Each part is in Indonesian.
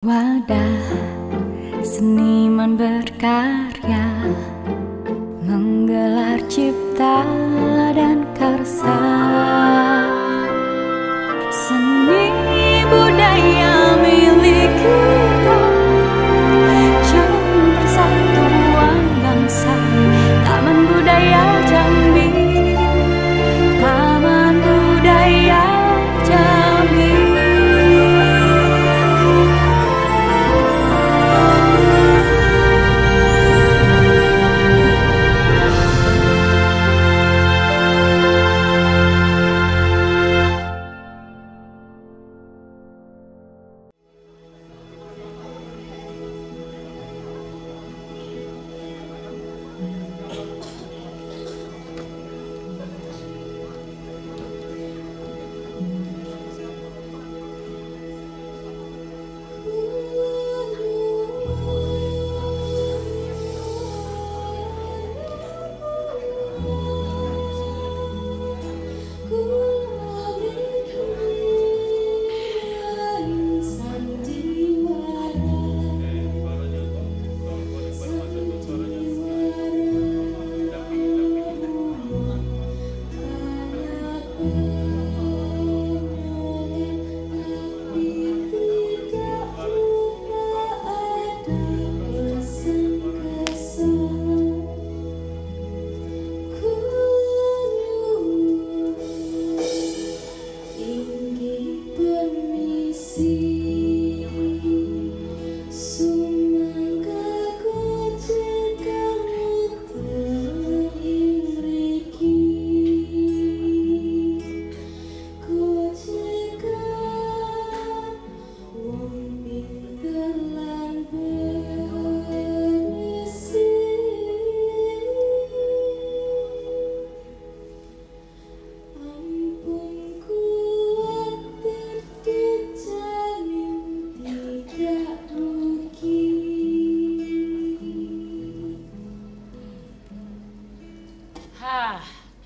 Wadah seniman berkarya, menggelar cipta dan karsa. Seni budaya milik kita, jam persatuan bangsa. Taman Budaya Jambi, Taman Budaya Jambi.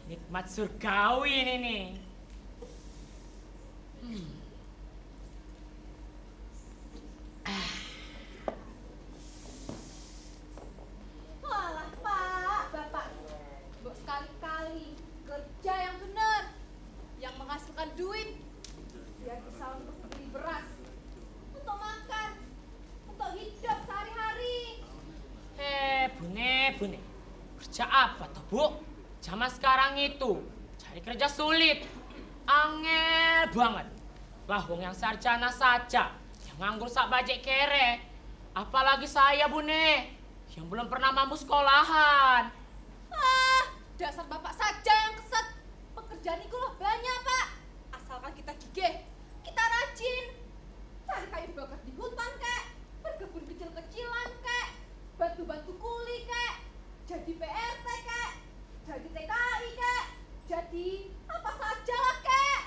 Nikmat surgawi ini nih. Walah Pak, Bapak, Mbok sekali-kali kerja yang benar, yang menghasilkan duit, biar bisa untuk beli beras, untuk makan, untuk hidup sehari-hari. Bune, kerja apa toh Bu? Zaman sekarang itu cari kerja sulit, angel banget. Lah wong yang sarjana saja, yang nganggur sak bajek kere. Apalagi saya Bune, yang belum pernah mampu sekolahan. Dasar Bapak saja yang keset. Pekerjaan itu loh banyak Pak, asalkan kita gigih, kita rajin. Cari kayu bakar di hutan kek, berkebun kecil-kecilan kek, bantu-bantu kuli kek, jadi PRT kek, jadi TKI kek, jadi apa saja lah kek.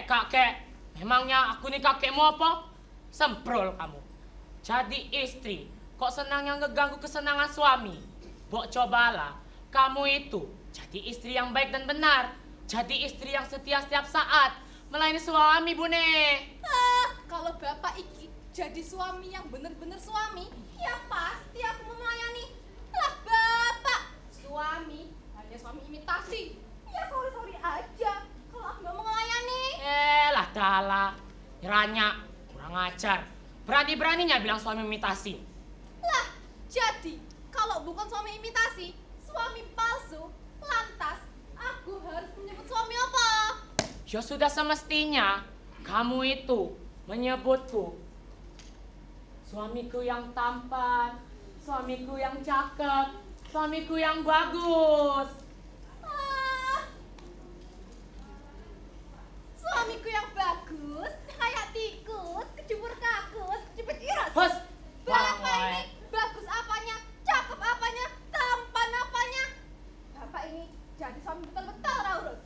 Kakek. Memangnya aku nih kakekmu apa? Semprol kamu. Jadi istri, kok senang yang ngeganggu kesenangan suami? Bok cobalah, kamu itu jadi istri yang baik dan benar. Jadi istri yang setia setiap saat melayani suami, Bune. Kalau Bapak iki jadi suami yang bener-bener suami, ya pasti aku mau melayani. Lah Bapak, suami hanya suami imitasi. Ya sorry aja kalau aku nggak mau melayani. Lah dalah, Ranya, kurang ajar. Berani-beraninya bilang suami imitasi. Lah, jadi kalau bukan suami imitasi, suami palsu, lantas aku harus menyebut suami apa? Ya sudah semestinya kamu itu menyebutku suamiku yang tampan, suamiku yang cakep, suamiku yang bagus. Suamiku yang bagus, kayak tikus, kecubur kakus, kecubur iras. Hus, Bapak ini bagus apanya, cakep apanya, tampan apanya. Bapak ini jadi suami betul-betul Raurus.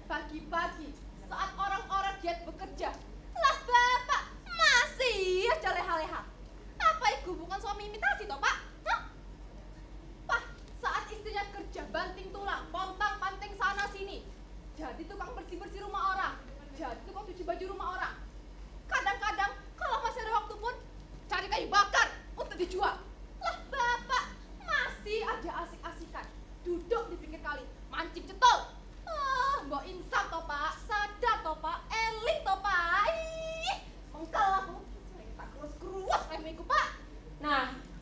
Pagi-pagi saat orang-orang giat bekerja, lah Bapak masih aja leha-leha. Apa itu bukan suami imitasi toh Pak? Hah? Pak, saat istrinya kerja banting tulang,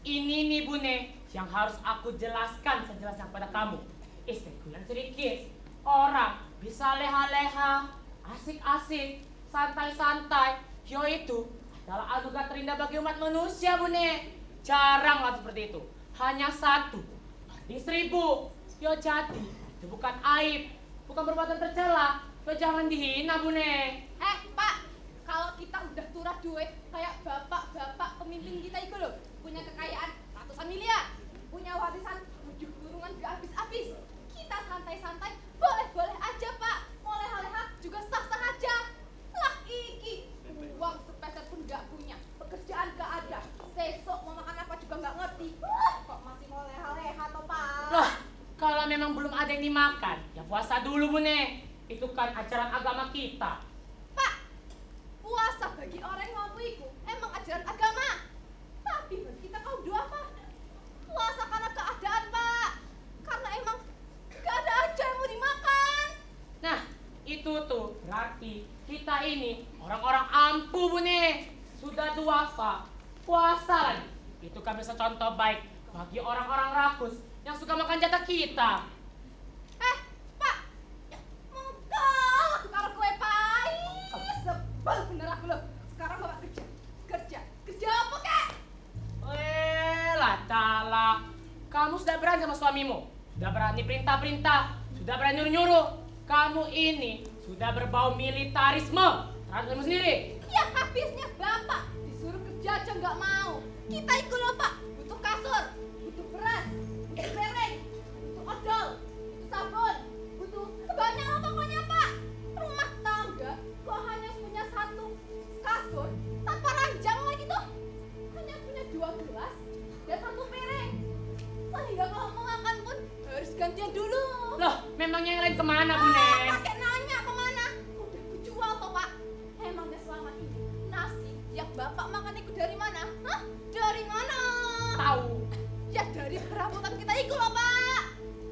ini nih Bune yang harus aku jelaskan sejelasnya kepada kamu. Istriku yang sedikit, orang bisa leha-leha, asik-asik, santai-santai. Yo itu adalah anugerah terindah bagi umat manusia Bune. Jarang lah seperti itu. Hanya satu banding 1000. Yo jadi itu bukan aib, bukan perbuatan tercela. Yo jangan dihina Bune. Pak, kalau kita udah turah duit kayak bapak-bapak pemimpin kita itu loh, punya kekayaan ratusan miliar, punya warisan 7 kurungan gak habis-habis, kita santai-santai boleh-boleh aja Pak, mau leha-leha juga sah-sah aja. Lah iki uang sepeser pun gak punya, pekerjaan gak ada, besok mau makan apa juga gak ngerti, kok masih mau leha-leha toh Pak? Loh, kalau memang belum ada yang dimakan, ya puasa dulu Bune. Itu kan ajaran agama kita. Pak, puasa bagi orang yang mampu itu emang ajaran agama. Tapi bagi kita kaum doa apa? Puasa karena keadaan Pak. Karena emang gak ada aja yang mau dimakan. Nah, itu tuh berarti kita ini orang-orang ampuh Bune. Sudah duafa, puasa lagi. Itu kan bisa contoh baik bagi orang-orang rakus yang suka makan jatah kita. Pak, enggak, karo kue pai. Sebel bener aku loh. Sekarang Bapak kerja apa kek? Lah cala, kamu sudah berani sama suamimu, sudah berani perintah-perintah, sudah berani nyuruh-nyuruh. Kamu ini sudah berbau militarisme terhadap kamu sendiri. Ya habisnya Bapak disuruh kerja aja nggak mau. Kita ikut loh Pak, butuh kasur, butuh beras, butuh piring, butuh odol, butuh sabun, butuh banyak lah pokoknya Pak. Rumah tangga kok hanya punya satu kasur tanpa ranjang lagi tuh. Hanya punya 2 gelas dan 1 piring. Sehingga kalau mau makan pun harus gantian dulu. Loh, memangnya yang lain kemana Bune? Pakai nanya kemana? Udah kujual toh Pak. Emangnya selama ini nasi yang Bapak makan itu dari mana? Hah? Dari mana? Tahu. Ya dari perabotan kita itu loh Pak.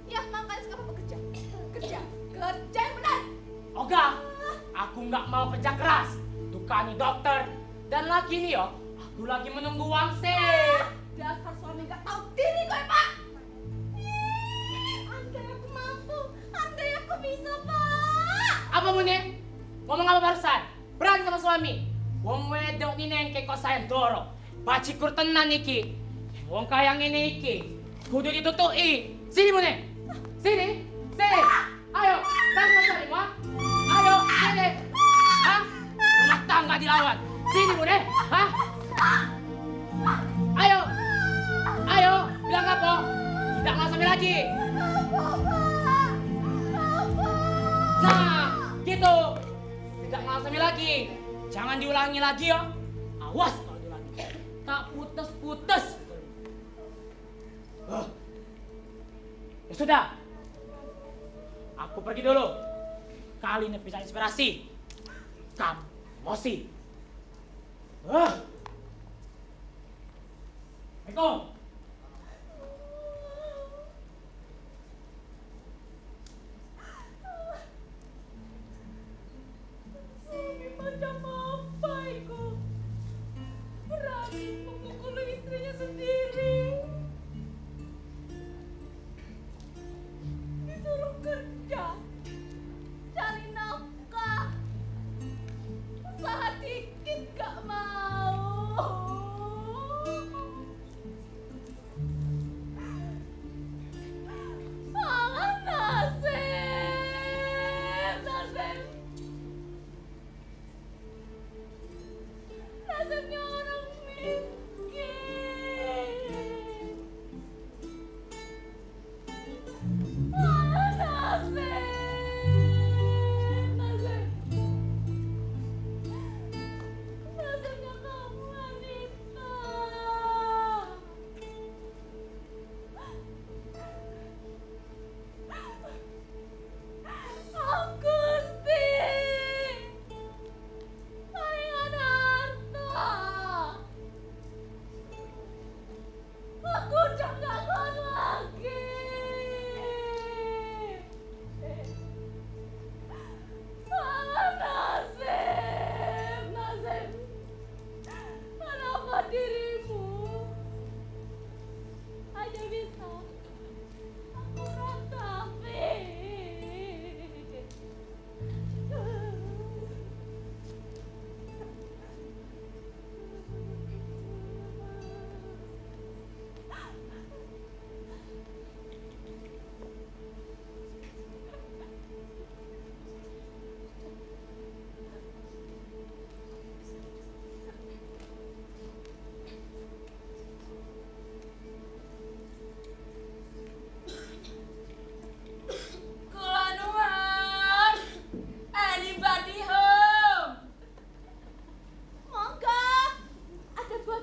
Ya makanya sekarang bekerja. Kerja yang benar. Oga, aku nggak mau kerja keras. Tukani dokter. Dan lagi nih yo, aku lagi menunggu wangsit. Dasar suami nggak tahu diri gue Pak. Andai aku mampu, andai aku bisa Pak. Apa Bune? Ngomong apa barusan? Berani sama suami. Wong wedok ni nengke kok sayang dorong. Bacikur tenan iki. Wong kaya ngene iki. Kudu ditutuki. Sini Bune. Sini. Sini. Ayo, tangga suami ha? Ayo, sini. Hah? Rumah tangga dilawan. Sini Bune. Hah? Ayo. Ayo, bilang apa? Tidak mau sampai lagi. Nah, gitu. Tidak mau sampai lagi. Jangan diulangi lagi ya. Awas kalau diulangi. Tak putus-putus. Ya sudah. Aku pergi dulu. Kali ini bisa inspirasi. Kamu emosi. Assalamualaikum. Ini macam apa itu? Berani memukul istrinya sendiri. Disuruh kerja, cari nafkah, usaha dikit gak mau. Nasibnya orang miskin. Nasibnya kamu wanita. Gusti, paringan harta.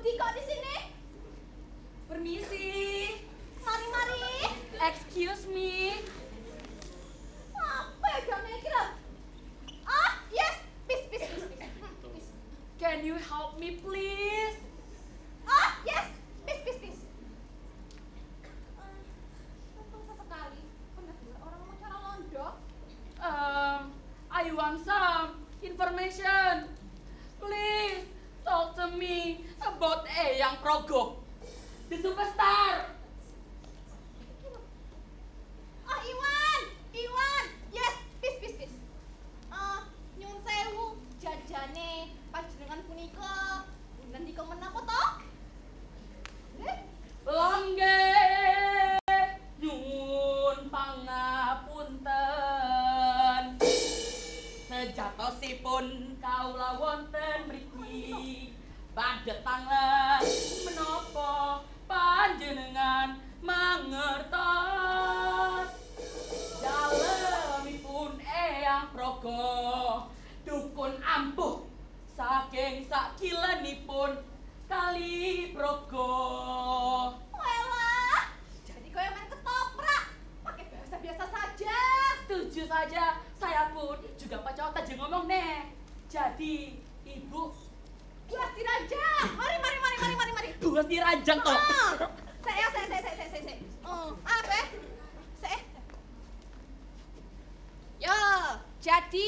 Budi kok di sini? Permisi. Mari. Excuse me. Apa ya jane iki lho? Ah, yes. Peace. Can you help me please? Ah, yes. Peace. Apa sekali? Benar-benar orang mau cara londo. I want some information. Please talk to me about Eyang Progo, the superstar. Oh, Iwan. Yes, peace. Nyun sewu jajane panjenengan punika. Nanti kau menapa toh? Langge nyun pangapunten. Sejatosipun kaula wonten mriki badhe tangan menapa panjenengan mangertos dalemipun Eyang Progo dukun ampuh saking sakilenipun Kali Progo. Walah, jadi kau yang main ketoprak, pakai bahasa biasa saja. Setuju saja, saya pun juga pacot aja ngomong nih. Jadi ibu Buas diranjang. Mari. buas diranjang toh. Saya. Apa? Saya. Yo, jadi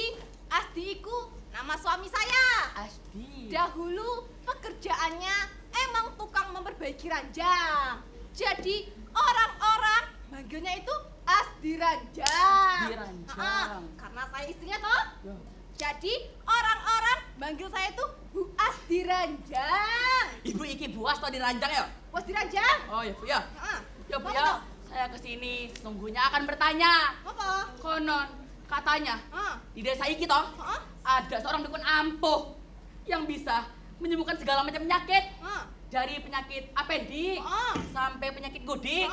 Asdi iku nama suami saya. Asdi. Dahulu pekerjaannya emang tukang memperbaiki ranjang. Jadi orang-orang manggilnya itu Asdi Ranjang. Asdi Ranjang. Karena saya istrinya toh. Ya. Jadi orang-orang manggil saya itu Bu Asdi Ranjang. Ibu iki buas toh diranjang ya? Bu Asdi Ranjang. Oh ya bu ya. Ya bu Apa ya. toh? Saya kesini sesungguhnya akan bertanya. Apa? Konon katanya di desa iki toh ada seorang dukun ampuh yang bisa menyembuhkan segala macam penyakit. Dari penyakit apendik sampai penyakit gudik.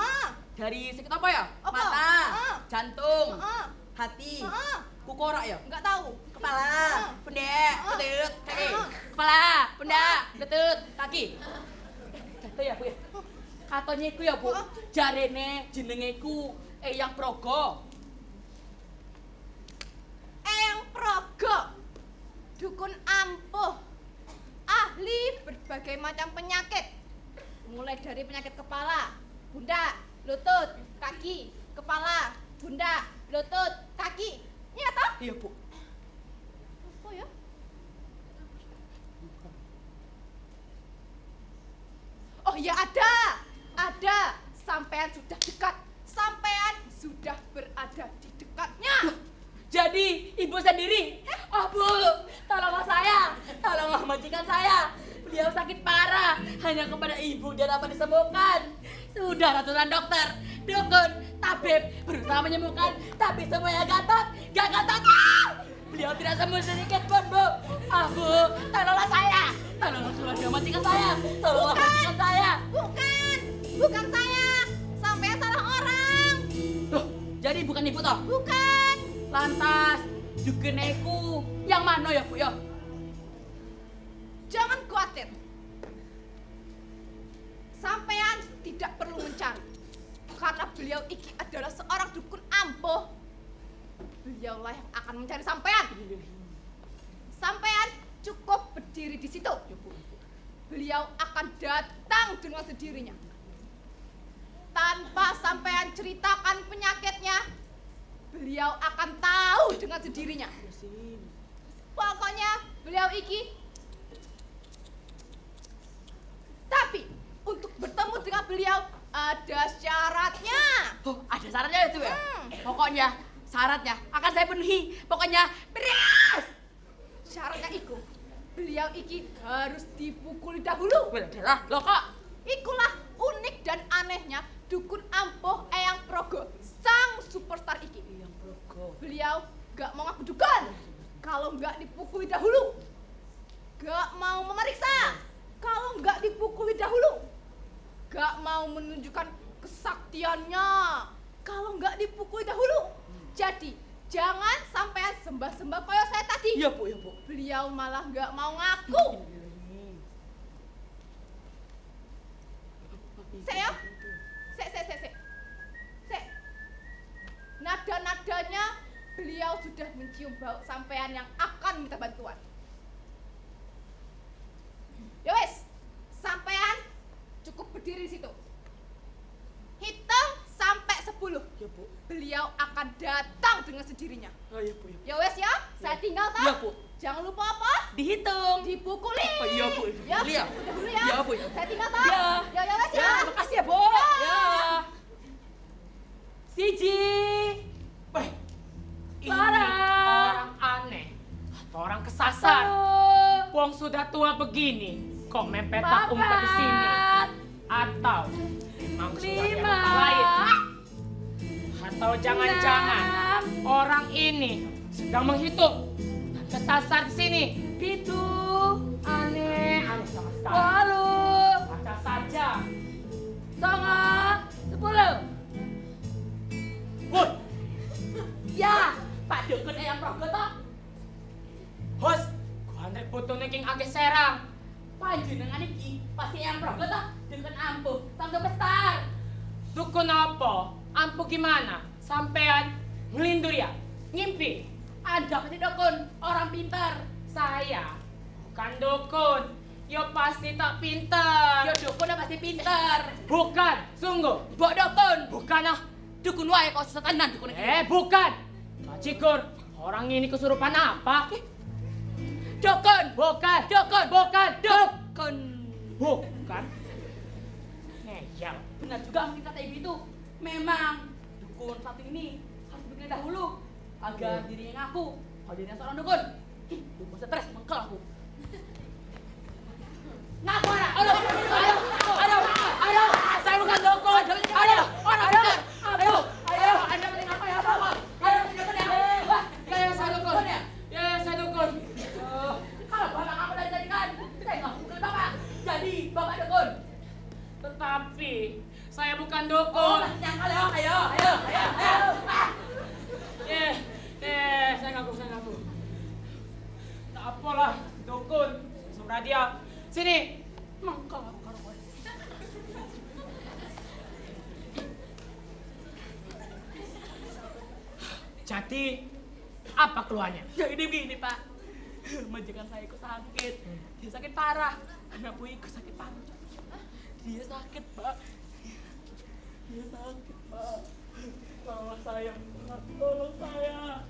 Dari sakit apa ya? Apa? Mata, jantung, hati, kukora ya? Enggak tahu. Kepala, pundak, lutut, kaki. Kepala, pundak, lutut, kaki. Jatuh ya bu ya? Katanya iku ya bu, jarene jenengeku Eyang Progo. Eyang Progo, dukun ampuh, ahli berbagai macam penyakit, mulai dari penyakit kepala, pundak, lutut, kaki, kepala, pundak, lutut, kaki. Iya toh? Iya bu. Apa ya? Oh ya ada. Sampean sudah dekat. Sampean sudah berada di dekatnya. Jadi ibu sendiri. Oh bu, tolonglah saya, tolonglah majikan saya. Beliau sakit parah, hanya kepada ibu dia dapat disembuhkan. Sudah ratusan dokter, dukun, tabib berusaha menyembuhkan, tapi semuanya gatot. Beliau tidak sembuh sedikit pun bu. Ah bu, tolonglah saya, tolonglah keluarga majikan saya, tolonglah majikan saya. Bukan saya. Sampean salah orang. Loh, jadi bukan ibu toh? Bukan. Lantas, dukuneku yang mana ya bu ya? Jangan khawatir. Sampean tidak perlu mencari. Karena beliau iki adalah seorang dukun ampuh. Beliaulah yang akan mencari sampean. Sampean cukup berdiri di situ. Beliau akan datang dengan sendirinya. Tanpa sampean ceritakan penyakitnya, beliau akan tahu dengan sendirinya. Pokoknya beliau iki. Tapi untuk bertemu dengan beliau ada syaratnya. Oh, ada syaratnya itu ya? Pokoknya syaratnya akan saya penuhi. Pokoknya beres. Syaratnya itu beliau iki harus dipukuli dahulu. Lah, loh kok? Ikulah unik dan anehnya dukun ampuh Eyang Progo, sang superstar iki. Eyang Progo. Beliau gak mau ngaku dukun kalau nggak dipukuli dahulu. Gak mau memeriksa kalau nggak dipukuli dahulu. Gak mau menunjukkan kesaktiannya kalau nggak dipukuli dahulu. Jadi jangan sampai sembah-sembah kayak saya tadi. Iya bu, iya bu. Beliau malah nggak mau ngaku. sudah mencium bau sampean yang akan minta bantuan. Ya wes, sampean cukup berdiri di situ. Hitung sampai 10. Ya, Bu. Beliau akan datang dengan sendirinya. Oh, iya, Bu. Ya wes ya, saya tinggal tak? Iya, Bu. Jangan lupa apa? Dihitung. Dipukuli. Oh, iya, Bu. Ya, Iya. udah dulu ya. Iya, Bu. Saya tinggal tak? Iya. Ya wes ya. Ya, makasih ya, Bu. Ya. Siji. Weh, ini Parah. orang aneh atau orang kesasar. Satu. Wong sudah tua begini, kok mempetak umpet di sini? Atau memang sudah ada Lima. kata lain? Atau jangan-jangan Enam. orang ini sedang menghitung dan kesasar di sini? Pitu. Aneh sama sekali. Walu. Baca saja. Songo. 10. Woi, Ya, Pak Dukun yang progo toh. hos, gua andrek putune king age serang. Panjenengan iki pasti yang progo toh dengan ampuh sang besar. Dukun apa? Ampuh gimana? Sampean ngelindur ya? Ngimpi? Anda pasti dukun, orang pintar. Saya bukan dukun. Yo pasti tak pintar. Yo dukun pasti pintar. Bukan, sungguh. Mbok dukun. Bukan ah. Dukun wae kok setenan dukun iki. Bukan. Pak Cikur, orang ini kesurupan apa? Dukun. Bukan. Dukun. Bukan. Dukun. Bukan. Ngeyel. Benar juga mungkin kata ibu itu. Memang dukun satu ini harus bikin dahulu agar dirinya ngaku kalau dirinya seorang dukun. Dukun stres mengkel aku. Ngaku anak. Aduh. Aduh. Aduh. Aduh. Saya bukan dukun. Aduh. Orang benar. Aduh. Aduh. Anda penting apa ya, Bapak? Aduh, dukun ya. Wah, Ya, saya dukun. ya. Ya, saya dukun. Kalau Bapak kamu dari tadi kan, saya nggak bukan Bapak. Jadi, Bapak dukun. Tetapi saya bukan Oh, dukun. masih nyangkal ya. Ayo, ayo, ayo, ayo. Ah. Saya ngaku. Tak apalah, dukun. Suruh dia. Sini. Mengkel aku kalau boleh. Jadi, apa keluhannya? Jadi begini Pak, majikan saya ikut sakit, dia sakit parah, anak bu ikut sakit parah, dia sakit Pak, dia sakit Pak, tolong saya Pak, tolong saya.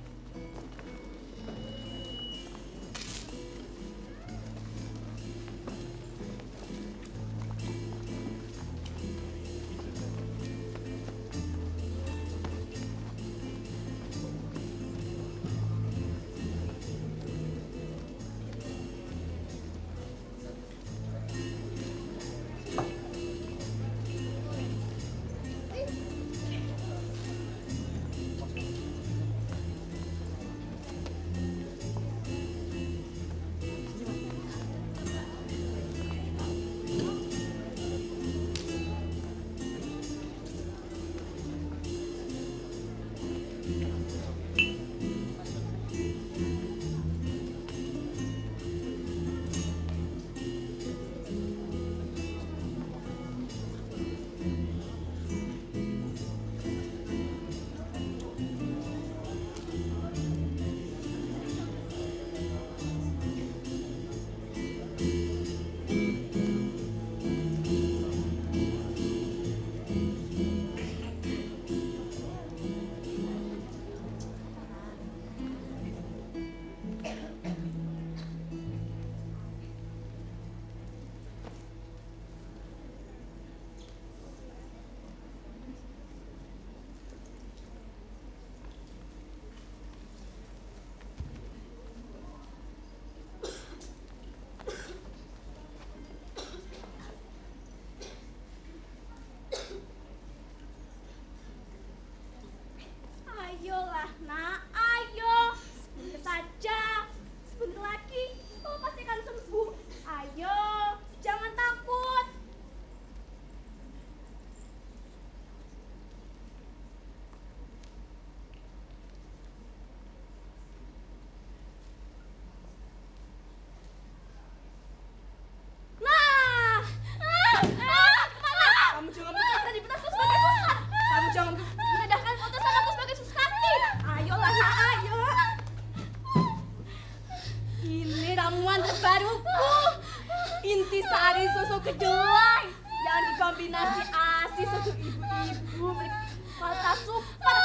cari susu kedelai yang dikombinasi ASI susu ibu-ibu berkualitas super.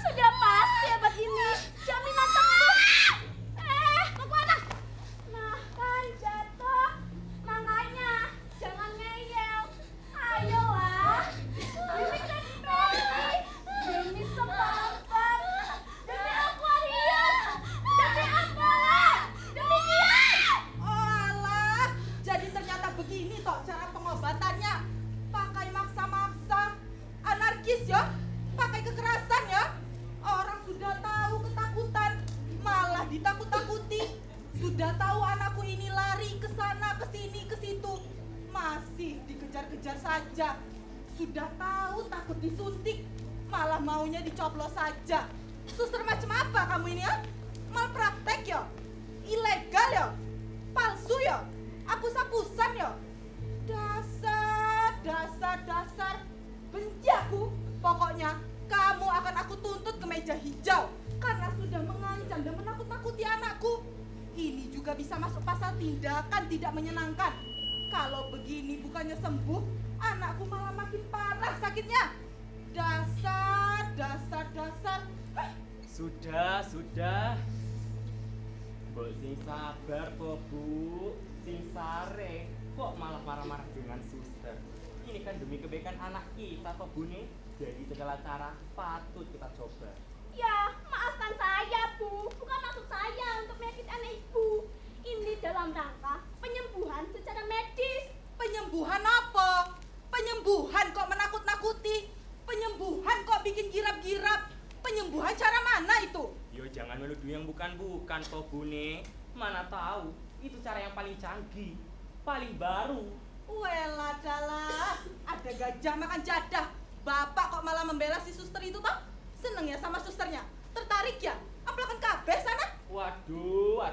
Sudah pasti obat ini jaminan sembuh. Mau kemana? Nah kan jatuh, makanya jangan ngeyel. Ayolah, demi Cadbury, demi Sepapan, demi Aquarius, demi Apola, demi Kian. Oh alah, jadi ternyata begini toh cara pengobatannya. Pakai maksa-maksa, anarkis ya, pakai kekerasan ya. Orang sudah tahu ketakutan, malah ditakut-takuti. Sudah tahu anakku ini lari ke sana, ke sini, ke situ, masih dikejar-kejar saja. Sudah tahu takut disuntik, malah maunya dicoblos saja. Suster macam apa kamu ini ya? Malpraktek ya? Ilegal ya? Palsu ya? Apus-apusan ya? Dasar. Benci aku. Pokoknya kamu akan aku tuntut ke meja hijau karena sudah mengancam dan menakut-nakuti anakku. Ini juga bisa masuk pasal tindakan tidak menyenangkan. Kalau begini bukannya sembuh, anakku malah makin parah sakitnya. Dasar. Sudah. Mbok sing sabar kok, Bu. Sing sare. Kok malah marah-marah dengan suster? Ini kan demi kebaikan anak kita toh, Bu nih. Jadi segala cara patut kita coba. Ya, maafkan saya, Bu. Bukan maksud saya untuk menyakiti anak Ibu. Ini dalam rangka penyembuhan secara medis. Penyembuhan apa? Penyembuhan kok menakut-nakuti? Penyembuhan kok bikin girap-girap? Penyembuhan cara mana itu? Yo jangan menuduh yang bukan-bukan toh, Bu nih. Mana tahu itu cara yang paling canggih, paling baru. Welah dalah, ada gajah makan jadah. Bapak kok malah membela si suster itu toh? Seneng ya sama susternya? Tertarik ya? Ampelakan kabeh sana? Waduh.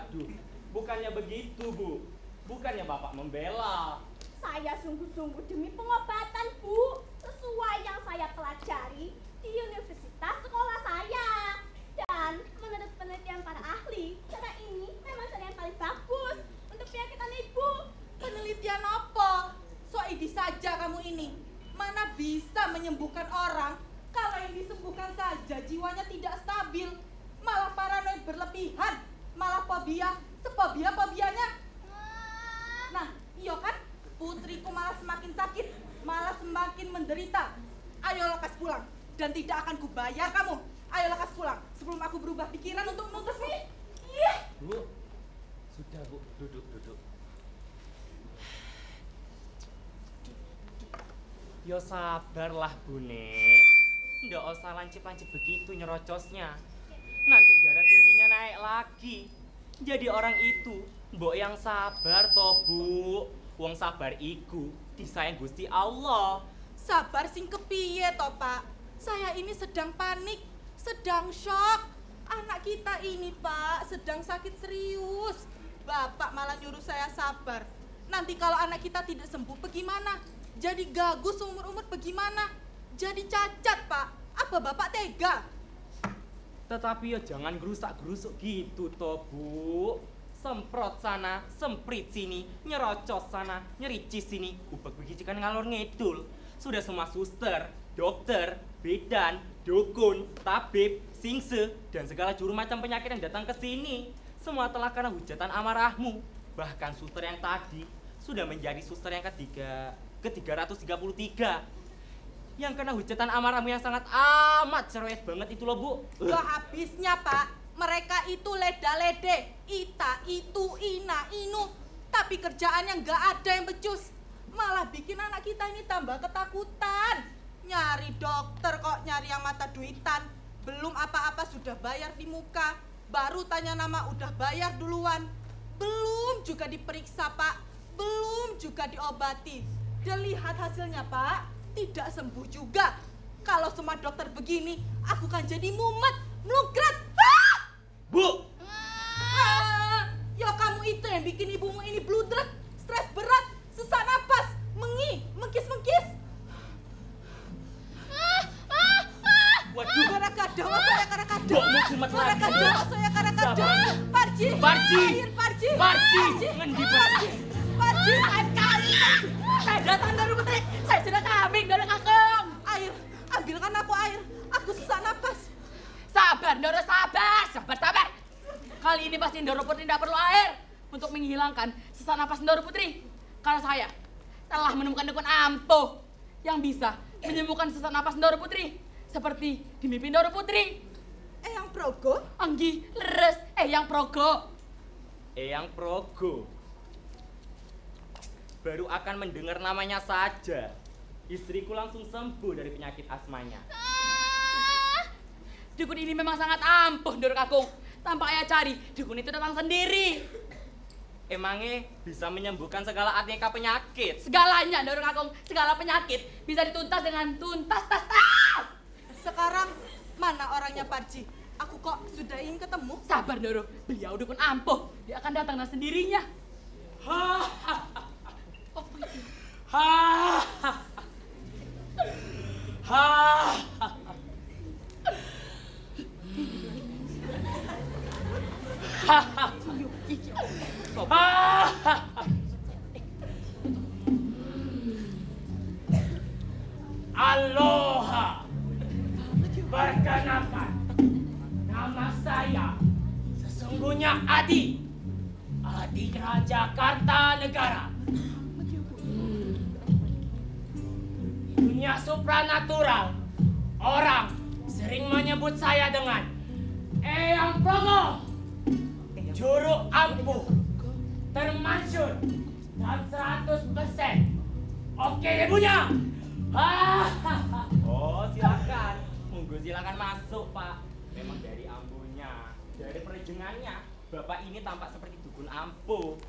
Bukannya begitu, Bu. Bukannya Bapak membela. Saya sungguh-sungguh demi pengobatan, Bu. Sesuai yang saya pelajari di universitas sekolah saya. Dan menurut penelitian para ahli, cara ini memang cara yang paling bagus untuk penyakit anak Ibu. Penelitian apa? So ini saja kamu ini. Mana bisa menyembuhkan orang kalau yang disembuhkan saja jiwanya tidak stabil, malah paranoid berlebihan, malah fobia, sepobianya. Nah, iya kan? Putriku malah semakin sakit, malah semakin menderita. Ayo lekas pulang dan tidak akan kubayar kamu. Ayo lekas pulang sebelum aku berubah pikiran untuk menutusmu. Iya. Bu, sudah Bu, duduk. Yo sabarlah, Bu Nek. Nggak usah lancip-lancip begitu nyerocosnya. Nanti darah tingginya naik lagi. Jadi orang itu, mbok yang sabar toh, Bu. Wong sabar iku disayang Gusti Allah. Sabar sing kepiye toh, Pak? Saya ini sedang panik, sedang shock. Anak kita ini, Pak, sedang sakit serius. Bapak malah nyuruh saya sabar. Nanti kalau anak kita tidak sembuh, bagaimana? Jadi gagus seumur-umur bagaimana? Jadi cacat, Pak. Apa Bapak tega? Tetapi ya jangan gerusak-gerusuk gitu toh, Bu. Semprot sana, semprit sini, nyerocos sana, nyericis sini, ubek begicikan ngalor ngidul. Sudah semua suster, dokter, bidan, dukun, tabib, singse, dan segala juru macam penyakit yang datang ke sini, semua telah karena hujatan amarahmu. Bahkan suster yang tadi sudah menjadi suster yang ke-333 yang kena hujatan amarahmu yang sangat amat cerewet banget itu loh, Bu. Gak habisnya, Pak. Mereka itu leda-lede, ita, itu, ina, inu. Tapi kerjaannya gak ada yang becus. Malah bikin anak kita ini tambah ketakutan. Nyari dokter kok nyari yang mata duitan. Belum apa-apa sudah bayar di muka. Baru tanya nama udah bayar duluan. Belum juga diperiksa, Pak. Belum juga diobati. Dan lihat hasilnya, Pak. Tidak sembuh juga. Kalau semua dokter begini, aku kan jadi mumet, melungkrat. Bu! Ya kamu itu yang bikin ibumu ini bludrek, stres berat, sesak napas, mengkis-mengkis. Waduh, Karakadawa saya karakadawa. Mbok mau kumat lagi. Karakadawa saya karakadawa. Parji. Parji. Air Parji. Parji. Ngendi, Parji? Parji. Lain kali. Saya datang dari Putri. Saya sudah kambing dari Kakang. Air, ambilkan aku air. Aku sesak napas. Sabar, Ndoro, sabar. Sabar. Kali ini pasti Ndoro Putri tidak perlu air untuk menghilangkan sesak napas Ndoro Putri. Karena saya telah menemukan dukun ampuh yang bisa menyembuhkan sesak napas Ndoro Putri. Seperti di mimpi Ndoro Putri. Eyang Progo? Anggi, leres, Eyang Progo. Eyang Progo. Baru akan mendengar namanya saja, istriku langsung sembuh dari penyakit asmanya. Dukun ini memang sangat ampuh, Ndoro Kakung. Tanpa ayah cari, dukun itu datang sendiri. Emangnya bisa menyembuhkan segala aneka penyakit? Segalanya, Ndoro Kakung, segala penyakit bisa dituntas dengan tuntas. Sekarang mana orangnya Parji? Aku kok sudah ingin ketemu. Sabar, Ndoro. Beliau dukun ampuh. Dia akan datang dengan sendirinya. Aloha. Perkenalkan, nama saya sesungguhnya Adi Raja Kartanegara. Di dunia supranatural, orang sering menyebut saya dengan Eyang Progo, juru ampuh termasyhur dan 100% oke ibunya. Oh, silakan. Monggo silakan masuk, Pak. Memang dari ampuhnya, dari perjuangannya, Bapak ini tampak seperti dukun ampuh.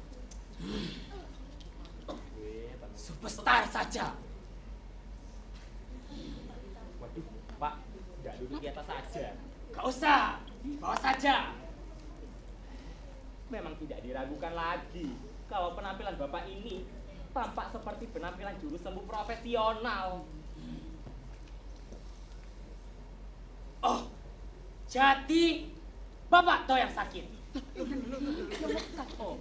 Superstar saja. Waduh, Pak, nggak duduk di atas saja. Gak usah, bawa saja. Memang tidak diragukan lagi kalau penampilan Bapak ini tampak seperti penampilan juru sembuh profesional. Oh, jadi Bapak toh yang sakit. Oh,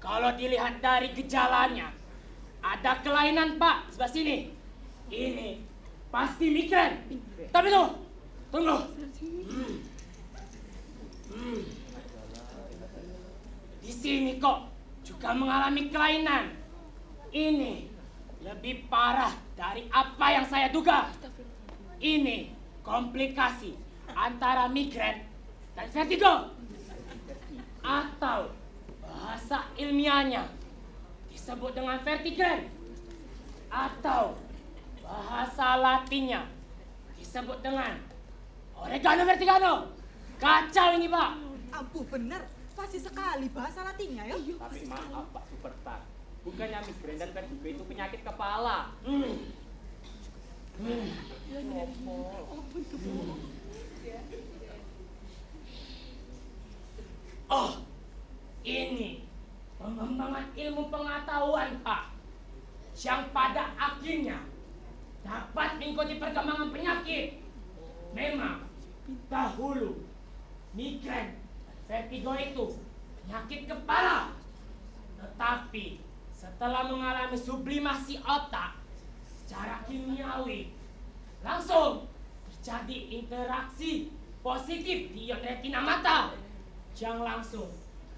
Kalau dilihat dari gejalanya, ada kelainan Pak sebelah sini. Ini pasti migrain. Tapi tunggu. Di sini kok juga mengalami kelainan. Ini lebih parah dari apa yang saya duga. Ini komplikasi antara migrain dan vertigo. Atau bahasa ilmiahnya disebut dengan vertigen. Atau bahasa latinnya disebut dengan oregano vertigano. Kacau ini, Pak. Ampuh bener, fasih sekali bahasa Latinnya ya. tapi maaf Pak Superstar, bukannya migrain dan vertigo itu penyakit kepala. Oh, ini pengembangan ilmu pengetahuan, Pak, yang pada akhirnya dapat mengikuti perkembangan penyakit. Memang dahulu migrain dan vertigo itu penyakit kepala, tetapi setelah mengalami sublimasi otak secara kimiawi, langsung terjadi interaksi positif di ion retina mata yang langsung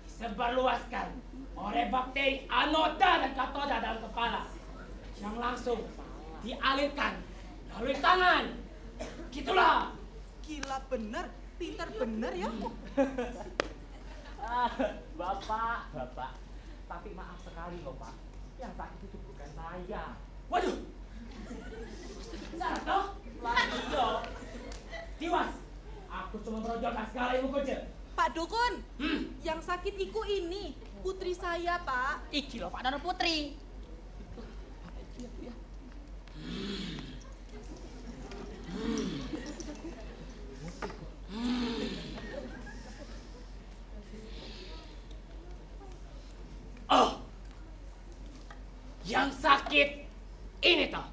disebarluaskan oleh bakteri anoda dan katoda dalam kepala yang langsung dialirkan melalui tangan. Gitulah. Gila bener, pintar bener ya. Bapak, tapi maaf sekali loh Pak, yang sakit itu bukan saya. Waduh. Sarto, Lagi dong. Tiwas. Aku cuma merojokkan segala ilmu kerja. Pak Dukun, yang sakit iku ini putri saya Pak. Iki loh Pak Ndoro Putri. Oh, yang sakit ini toh.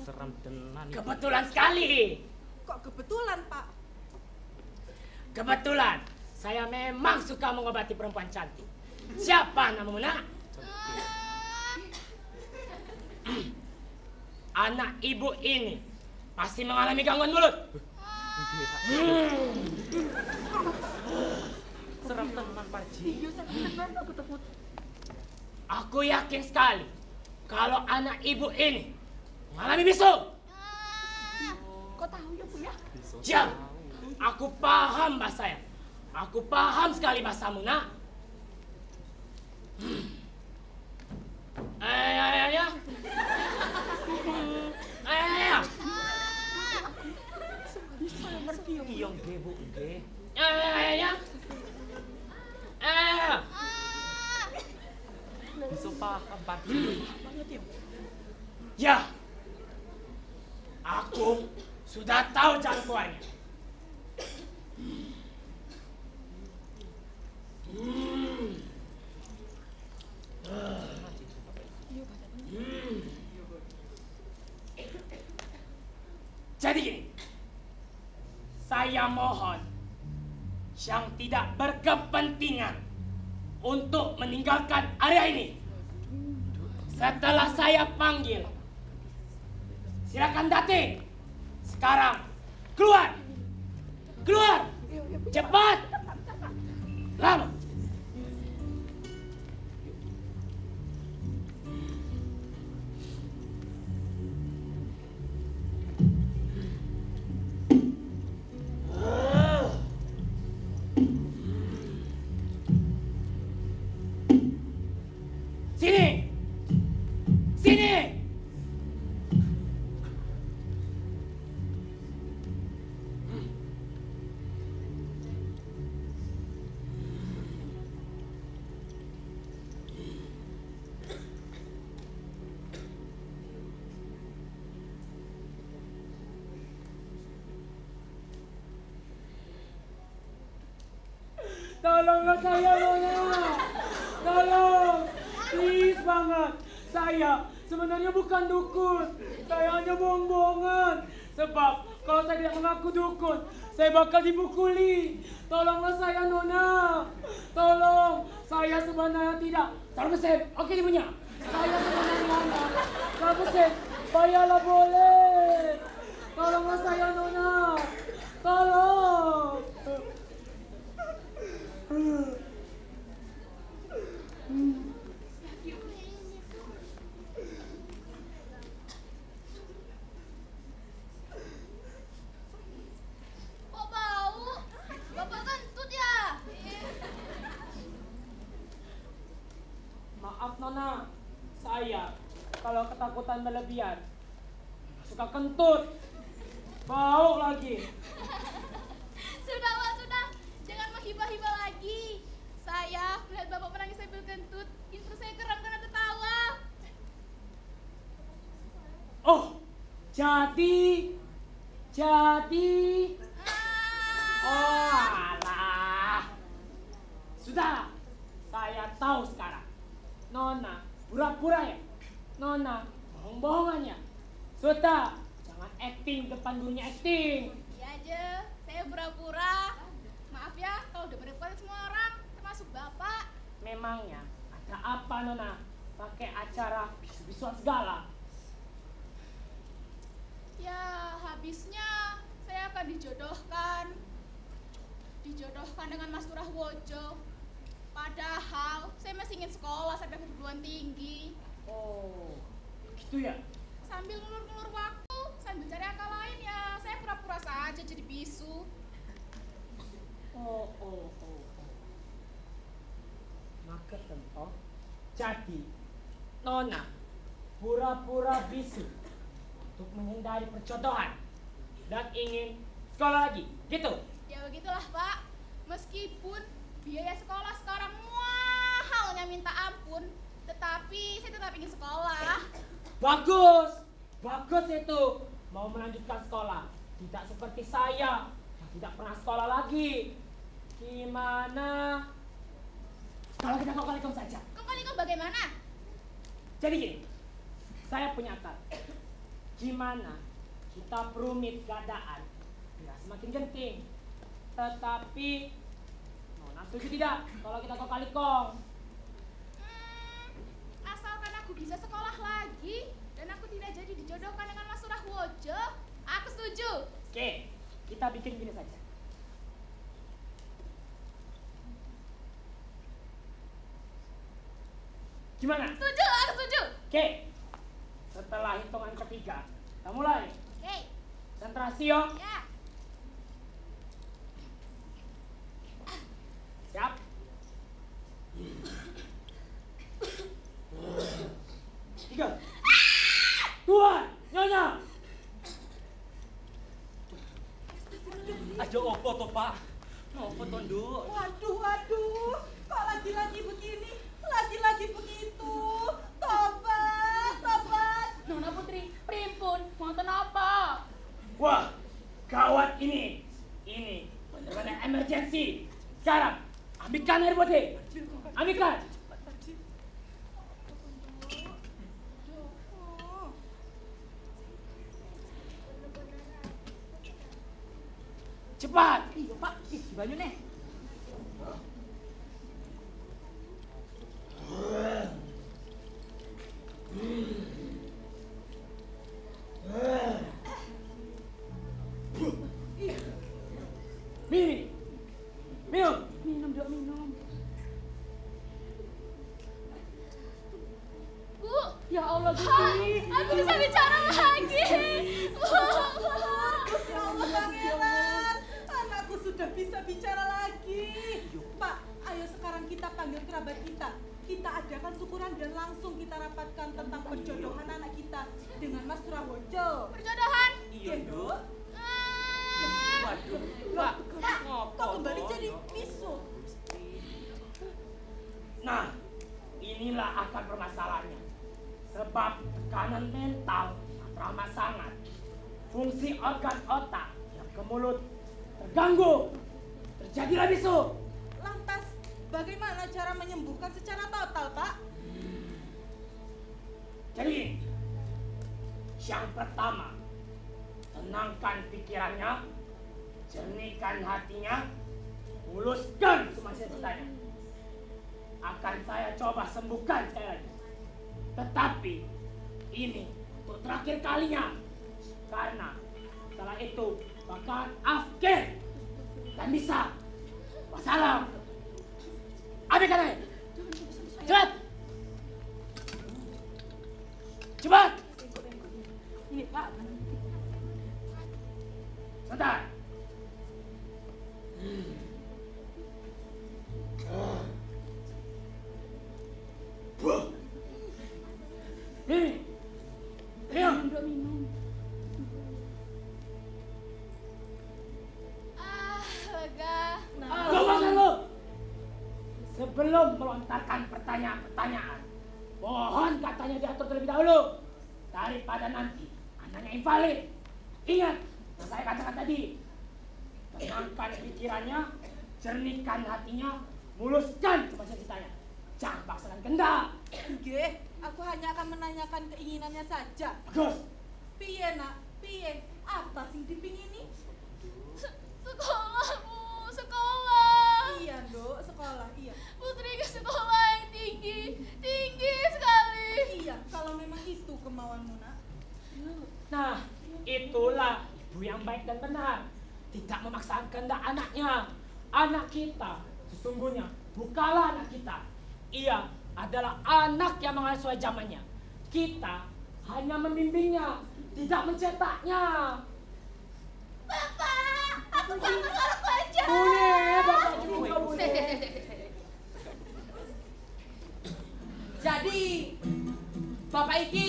Serem tenan itu. Kebetulan sekali. Kok kebetulan Pak? Kebetulan saya memang suka mengobati perempuan cantik. Siapa namamu, nak? Anak ibu ini pasti mengalami gangguan mulut. Serem teman Pak Ji. Aku yakin sekali kalau anak ibu ini mengalami bisu. Kok tahu ya Bu ya? Jam, aku paham bahasanya. Aku paham sekali bahasamu, nak. Ya. Ya. Saya ngerti ya Bu. Iyong ge, Bu. Ge. Ya. Bisa paham Pak Ji. Banget ya. Ya. Aku sudah tahu jalan keluarnya. Jadi gini, saya mohon yang tidak berkepentingan untuk meninggalkan area ini. Setelah saya panggil, silakan dating. Sekarang keluar, keluar, cepat. Lama. Sini! Sini! Tolonglah saya, Nona. Tolong. Please banget. Saya sebenarnya bukan dukun. Saya hanya bohong-bohongan. Sebab kalau saya tidak mengaku dukun, saya bakal dipukuli. Tolonglah saya, Nona. Tolong. Saya sebenarnya tidak. 100%. Oke, ibunya. Saya sebenarnya anak. 100%. Bayarlah boleh. Tolonglah saya, Nona. Tolong. Kok bau? Bapak kentut ya? Maaf Nona, saya kalau ketakutan berlebihan suka kentut, bau lagi. Sudah, Pak, sudah. Jangan menghibah-hibah lagi. Saya melihat Bapak menangis sambil kentut, justru saya geram karena ketawa. Oh, jadi. Oh, alah. Sudah, saya tahu sekarang. Nona, pura-pura ya. Nona, bohong-bohongannya. Sudah, jangan acting depan gurunya acting. Iya aja, saya pura-pura. Maaf ya kalau udah merepotin semua orang, termasuk Bapak. Memangnya ada apa Nona? Pakai acara bisu-bisuan segala. Ya, habisnya saya akan dijodohkan dengan Mas Turah Wojo. Padahal saya masih ingin sekolah sampai perguruan tinggi. Oh, gitu ya? Sambil ngulur-ngulur waktu, sambil cari akal lain ya, saya pura-pura saja jadi bisu. Oh. Maka tentu. Jadi, Nona pura-pura bisu untuk menghindari perjodohan dan ingin sekolah lagi, gitu? Ya begitulah Pak, meskipun biaya sekolah sekarang mahalnya minta ampun, tetapi saya tetap ingin sekolah. Bagus itu. Mau melanjutkan sekolah, tidak seperti saya yang tidak pernah sekolah lagi. Gimana kalau kita kong-kali-kong saja? Kong-kali-kong bagaimana? Jadi gini, saya punya akal. Gimana kita perumit keadaan biar semakin genting. Tetapi Nona setuju tidak kalau kita ke Kalikong? Asalkan aku bisa sekolah lagi dan aku tidak jadi dijodohkan dengan Mas Surahwojo, aku setuju. Oke, kita bikin gini saja. Gimana? Setuju, aku setuju. Oke, setelah hitungan ketiga, kita mulai. Oke, Konsentrasi yo. ya. Siap? Tiga, dua, nyonya. Aja opo to, Pak? Nopo to, Nduk? Waduh, kok lagi-lagi begini? Lagi-lagi begitu. Tobat. Nona Putri, primpun, wonten apa? Wah, gawat ini. Ini benar-benar emergency. Sekarang, ambilkan air putih. Ambilkan. Cepat. Iya Pak, banyu nih. Minum. Minum. Minum dok, minum. Bu, Ya Allah, ah, Gusti. aku bisa bicara lagi. Ya Allah, Pangeran. Anakku sudah bisa bicara lagi. Pak, ayo sekarang kita panggil kerabat kita. Kita adakan syukuran dan langsung kita rapatkan tentang perjodohan anak kita dengan Mas Surahwojo. Perjodohan. Iya, Nduk. Waduh, Pak, ngopo kok kembali to? jadi bisu? Nah, inilah akar permasalahannya. Sebab tekanan mental teramat sangat. Fungsi organ otak yang ke mulut terganggu. Terjadilah bisu. Lantas, bagaimana cara menyembuhkan secara total, Pak? Jadi, yang pertama, tenangkan pikirannya, jernihkan hatinya, muluskan semua ceritanya. Akan saya coba sembuhkan sekali lagi. Tetapi, ini untuk terakhir kalinya. Karena setelah itu bakal afkir dan bisa. Wassalam. Ambilkan air. Cepat. Cepat. Ini Pak. Sebentar. Nih. Minum. Minum dok, minum. Lega. Tunggu dulu. Sebelum melontarkan pertanyaan-pertanyaan, mohon katanya diatur terlebih dahulu. Daripada nanti anaknya invalid. Ingat yang saya katakan tadi. Tenangkan pikirannya, jernihkan hatinya, muluskan coba ceritanya. Jangan paksakan kehendak. Nggih, aku hanya akan menanyakan keinginannya saja. Bagus. Piye, Nak? Piye? Apa sing dipingini? Sekolah, Bu. Sekolah. Iya, Nduk, sekolah, iya. Putri ke sekolah yang tinggi. Tinggi sekali. Iya, kalau memang itu kemauanmu, Nak. Nah, itulah ibu yang baik dan benar. Tidak memaksakan kehendak anaknya. Anak kita sesungguhnya bukanlah anak kita. Ia adalah anak yang mengalami zamannya. Kita hanya membimbingnya, tidak mencetaknya. Bapak, aku kangen orang baca. Boleh, Bapak juga boleh. Jadi, Bapak iki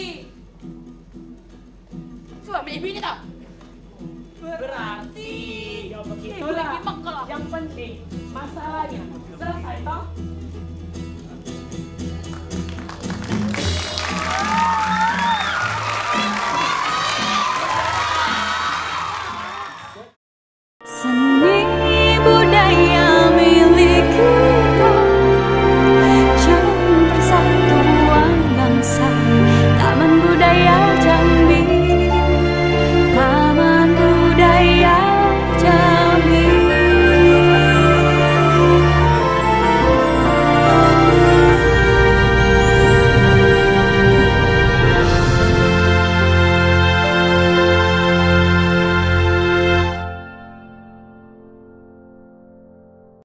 suami ibu ini toh?